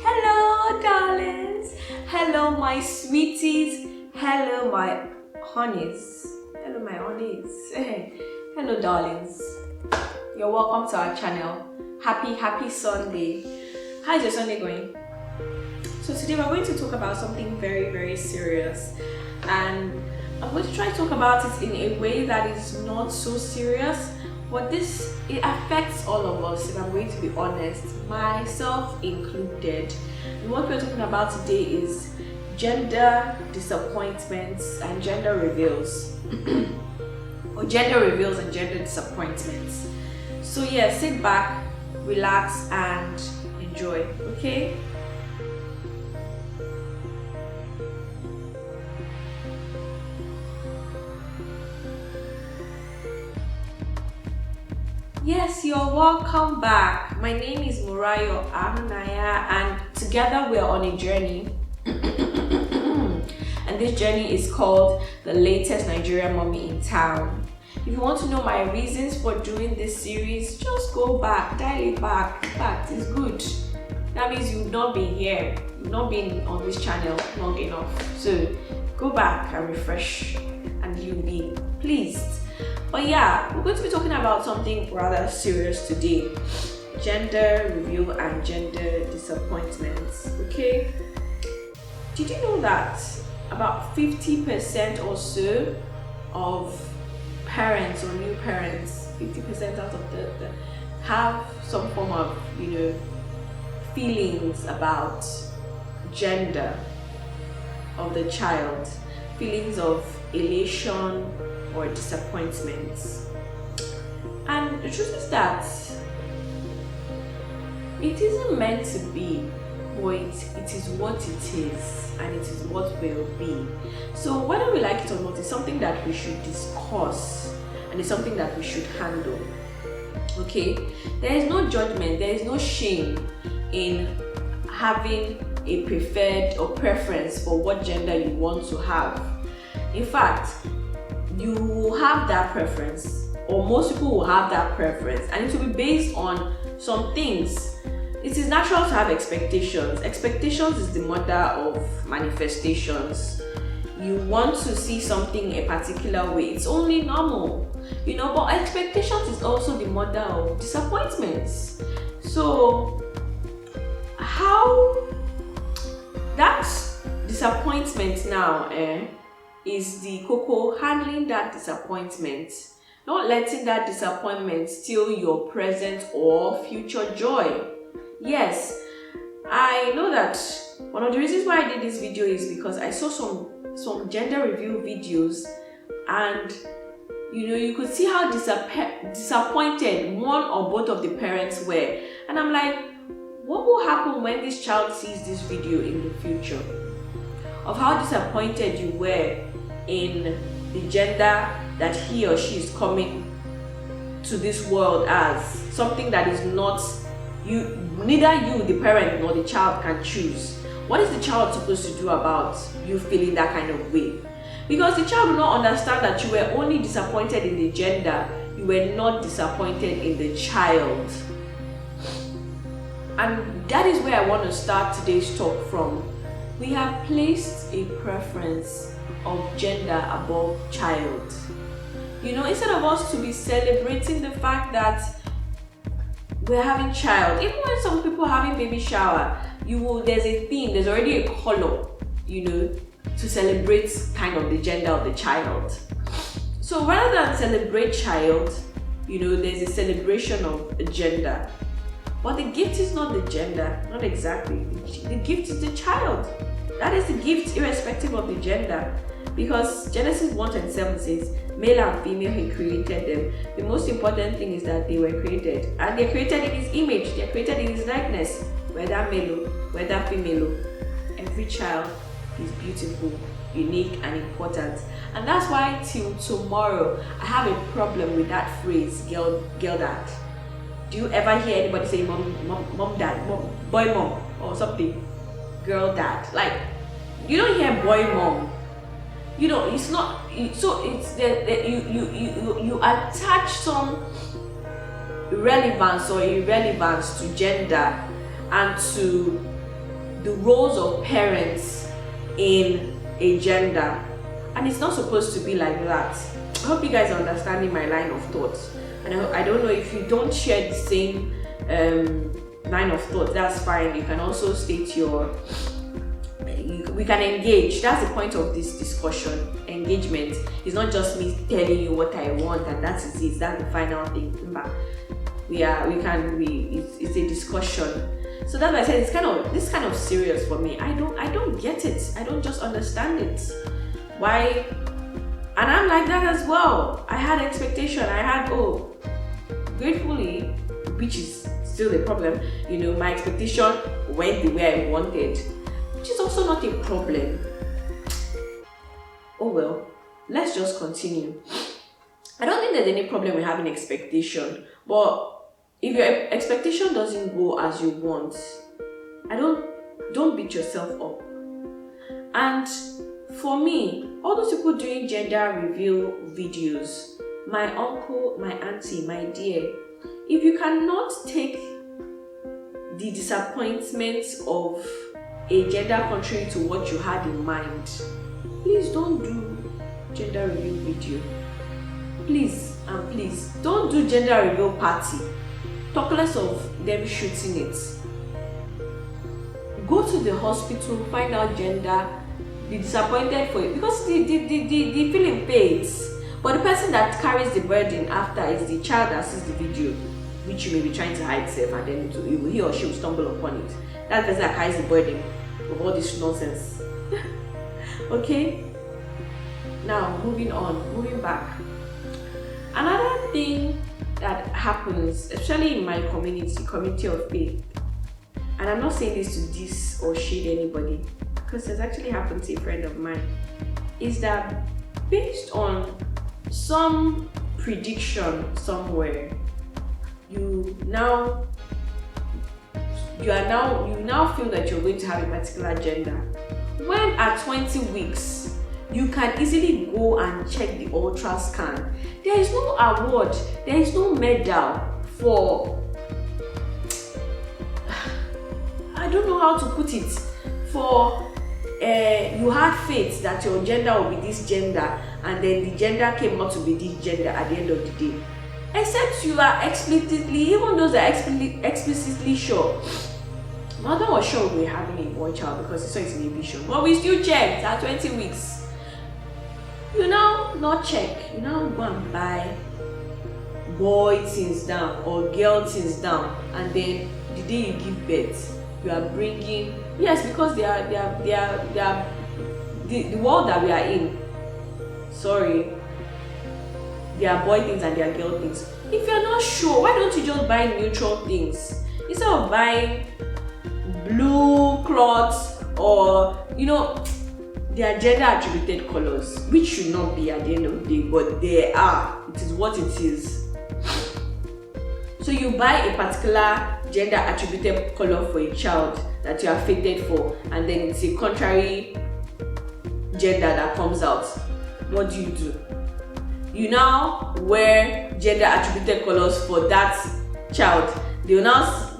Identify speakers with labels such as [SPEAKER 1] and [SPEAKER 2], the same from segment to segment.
[SPEAKER 1] Hello, darlings. Hello, my sweeties. Hello, my honeys. Hello, my honeys. Hello, darlings. You're welcome to our channel. Happy Sunday. How's your Sunday going? So today we're going to talk about something very serious, and I'm going to try to talk about it in a way that is not so serious, but it affects all of us, if I'm going to be honest, myself included. And what we're talking about today is gender disappointments and gender reveals or gender reveals and gender disappointments. So yeah, sit back, relax and enjoy, okay? Yes, you're welcome back. My name is Morayo A, and together we're on a journey. And this journey is called the latest Nigerian mommy in town. If you want to know my reasons for doing this series, just go back, dial it back. In fact, it's good. That means you've not been here, you've not been on this channel long enough. So go back and refresh and you'll be pleased. But yeah, we're going to be talking about something rather serious today. Gender reveal and gender disappointments, okay? Did you know that about 50% or so of parents or new parents, 50% out of the have some form of, feelings about gender of the child, feelings of elation or disappointments. And the truth is that it isn't meant to be, but it is what it is, and it is what will be. So whether we like it or not, it's something that we should discuss, and it's something that we should handle. Okay, there is no judgment, there is no shame in having a preferred or preference for what gender you want to have. In fact, you will have that preference, or most people will have that preference, and it will be based on some things. It is natural to have expectations. Expectations is the mother of manifestations. You want to see something a particular way, it's only normal, but expectations is also the mother of disappointments. So how that disappointment now is the cocoa, handling that disappointment, not letting that disappointment steal your present or future joy. Yes, I know that one of the reasons why I did this video is because I saw some gender reveal videos, and you could see how disappointed one or both of the parents were, and I'm like, what will happen when this child sees this video in the future, of how disappointed you were in the gender that he or she is coming to this world as, something that is not neither you, the parent, nor the child can choose. What is the child supposed to do about you feeling that kind of way? Because the child will not understand that you were only disappointed in the gender, you were not disappointed in the child. And that is where I want to start today's talk from. We have placed a preference of gender above child. Instead of us to be celebrating the fact that we're having child, even when some people are having baby shower, there's a theme, there's already a color, to celebrate kind of the gender of the child. So rather than celebrate child, there's a celebration of gender. But the gift is not the gender, not exactly. The gift is the child. That is the gift irrespective of the gender. Because Genesis 1:27 says, male and female, he created them. The most important thing is that they were created. And they're created in his image, they're created in his likeness. Whether male, whether female, every child is beautiful, unique and important. And that's why till tomorrow, I have a problem with that phrase, girl dad. Do you ever hear anybody say mom dad, boy mom or something? Girl dad. Like, you don't hear boy mom. It's not, so it's that you attach some relevance or irrelevance to gender and to the roles of parents in a gender. And it's not supposed to be like that. I hope you guys are understanding my line of thought. And I don't know if you don't share the same line of thought, that's fine. You can also state your, we can engage. That's the point of this discussion. Engagement. It's not just me telling you what I want and that is it. That's the final thing. It's a discussion. So that's why I said this kind of serious for me. I don't get it. I don't just understand it. Why? And I'm like that as well. I had expectation. I had, gratefully, which is still a problem, my expectation went the way I wanted, which is also not a problem. Oh well, let's just continue. I don't think there's any problem with having expectation, but if your expectation doesn't go as you want, don't beat yourself up. And for me, all those people doing gender reveal videos, my uncle, my auntie, my dear, if you cannot take the disappointments of a gender contrary to what you had in mind, please don't do gender reveal video. Please and please don't do gender reveal party. Talk less of them shooting it. Go to the hospital, find out gender, be disappointed for it, because the feeling fades. But the person that carries the burden after is the child that sees the video, which you may be trying to hide safe, and then he or she will stumble upon it. That's the person that carries the burden of all this nonsense. Okay? Now, moving back. Another thing that happens, especially in my community of faith, and I'm not saying this to diss or shade anybody, because it's actually happened to a friend of mine, is that based on some prediction somewhere, you now feel that you're going to have a particular gender, when at 20 weeks you can easily go and check the ultra scan. There is no award, there is no medal for, I don't know how to put it, for you had faith that your gender will be this gender, and then the gender came out to be this gender at the end of the day. Except you are explicitly, even those that are explicitly sure. Mother was sure we were having a boy child because he saw it in a vision, but we still checked at 20 weeks. You now not check, you now go and buy boy things down or girl things down, and then the day you give birth, you are bringing, yes, because they are the world that we are in. Sorry, there are boy things and there are girl things. If you're not sure, why don't you just buy neutral things instead of buying blue cloths or there are gender attributed colors, which should not be at the end of the day, but they are. It is what it is. So you buy a particular gender attributed color for a child that you are fated for, and then it's a contrary gender that comes out. What do? You now wear gender attributed colors for that child.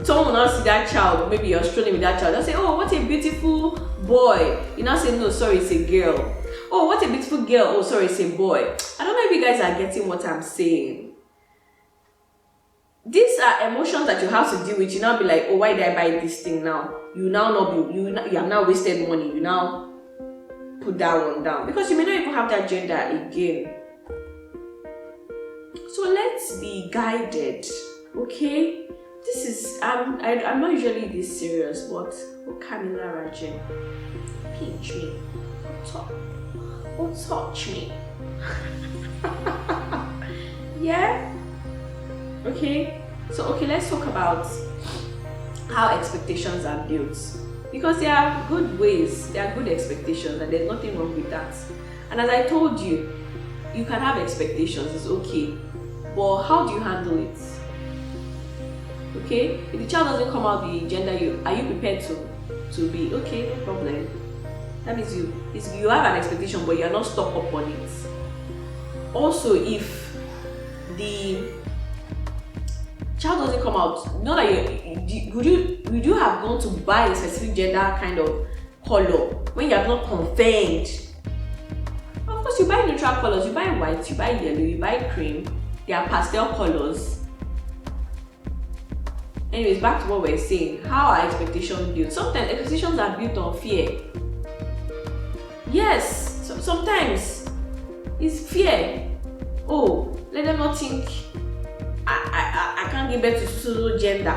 [SPEAKER 1] Someone will now see that child, maybe you're strolling with that child, they'll say, oh, what a beautiful boy. You now say, no, sorry, it's a girl. Oh, what a beautiful girl. Oh, sorry, it's a boy. I don't know if you guys are getting what I'm saying. These are emotions that you have to deal with. You now be like, oh, why did I buy this thing now? You have now wasted money. You now put that one down because you may not even have that gender again. So let's be guided, okay? This is I'm not usually this serious, but Camila Rajen, pinch me, touch me. Yeah. Okay. So let's talk about how expectations are built, because there are good ways, there are good expectations, and there's nothing wrong with that. And as I told you, you can have expectations, it's okay, but how do you handle it? Okay, if the child doesn't come out the gender are you prepared to be okay? No problem. That means you have an expectation, but you're not stuck up on it. Also, if the child doesn't come out. Not that would you have gone to buy a specific gender kind of color when you have not confirmed? Of course, you buy neutral colors. You buy white, you buy yellow, you buy cream. They are pastel colors. Anyways, back to what we're saying. How are expectations built? Sometimes expectations are built on fear. Yes, sometimes it's fear. Oh, let them not think I can't give birth to solo gender.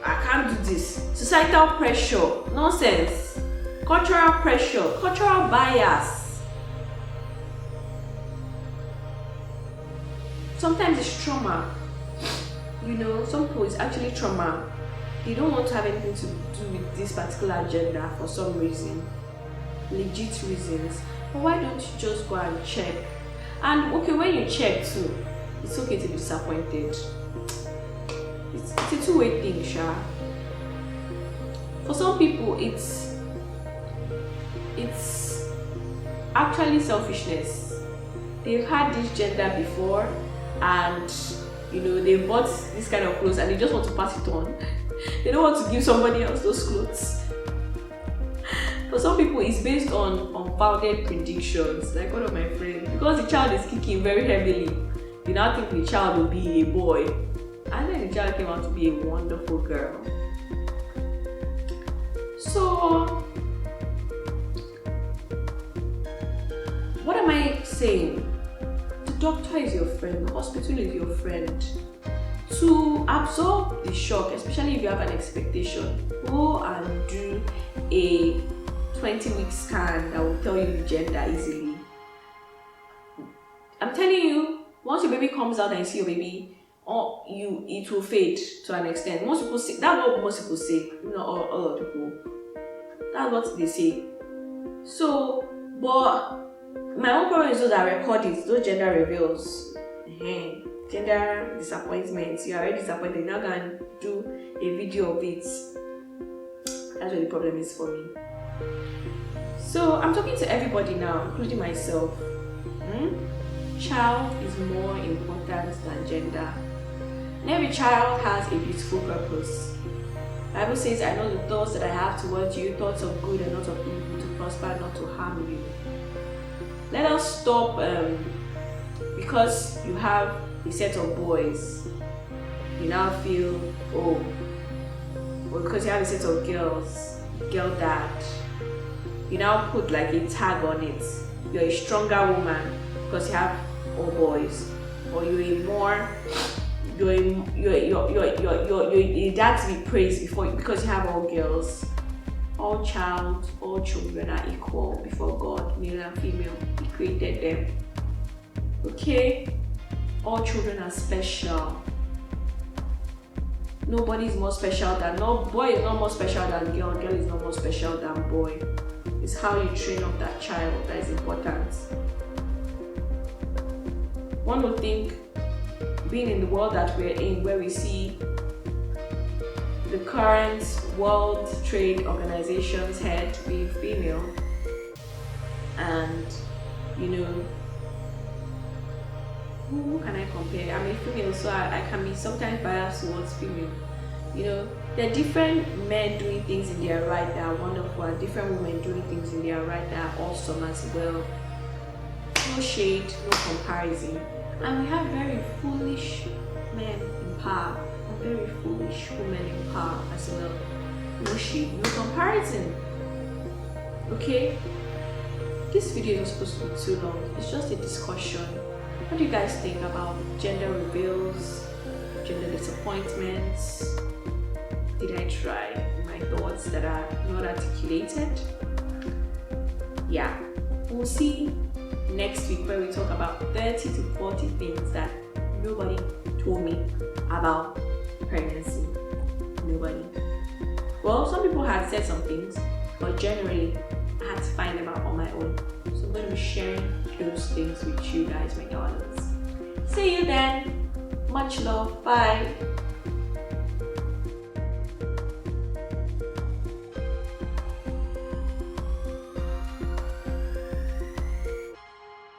[SPEAKER 1] I can't do this. Societal pressure, nonsense. Cultural pressure, cultural bias. Sometimes it's trauma. You know, some people it's actually trauma. They don't want to have anything to do with this particular gender for some reason. Legit reasons. But why don't you just go and check? And okay, when you check too, it's okay to be disappointed. It's a two-way thing, Sha. For some people, it's actually selfishness. They've had this gender before, and you know they bought this kind of clothes, and they just want to pass it on. They don't want to give somebody else those clothes. For some people, it's based on unfounded predictions. Like one of my friends, because the child is kicking very heavily, you now think the child will be a boy, and then the child came out to be a wonderful girl. So, what am I saying? The doctor is your friend, the hospital is your friend. To absorb the shock, especially if you have an expectation, go and do a 20-week scan that will tell you the gender easily. I'm telling you, once your baby comes out and you see your baby, it will fade to an extent. Most people say that's what most people say. You know, all people. That's what they say. So, but my own problem is those that record it, those gender reveals, gender disappointments. You are already disappointed. Now can do a video of it. That's what the problem is for me. So I'm talking to everybody now, including myself. Child is more important than gender. And every child has a beautiful purpose. The Bible says, I know the thoughts that I have towards you, thoughts of good and not of evil, to prosper, not to harm you. Let us stop because you have a set of boys, you now feel, or because you have a set of girls, girl dad, you now put like a tag on it. You're a stronger woman because you have all boys, or you're that to be praised before because you have all girls. All children are equal before God, male and female. He created them. Okay? All children are special. Nobody is more special than boy is not more special than girl is not more special than boy. It's how you train up that child that is important. One would think, being in the world that we're in, where we see the current World Trade Organization's head being female, and you know, who can I compare? I'm a female, so I can be sometimes biased towards female. You know, there are different men doing things in their right that are wonderful, and different women doing things in their right that are awesome as well. No shade, no comparison. And we have very foolish men in power and very foolish women in power as well. No shade, no comparison. Okay? This video is supposed to be too long. It's just a discussion. What do you guys think about gender reveals, gender disappointments? Did I try my thoughts that are not articulated? Yeah. We'll see next week where we talk about 30 to 40 things that nobody told me about pregnancy. Nobody. Well, some people had said some things, but generally I had to find them out on my own. So I'm going to be sharing those things with you guys, my darlings. See you then. Much love. Bye.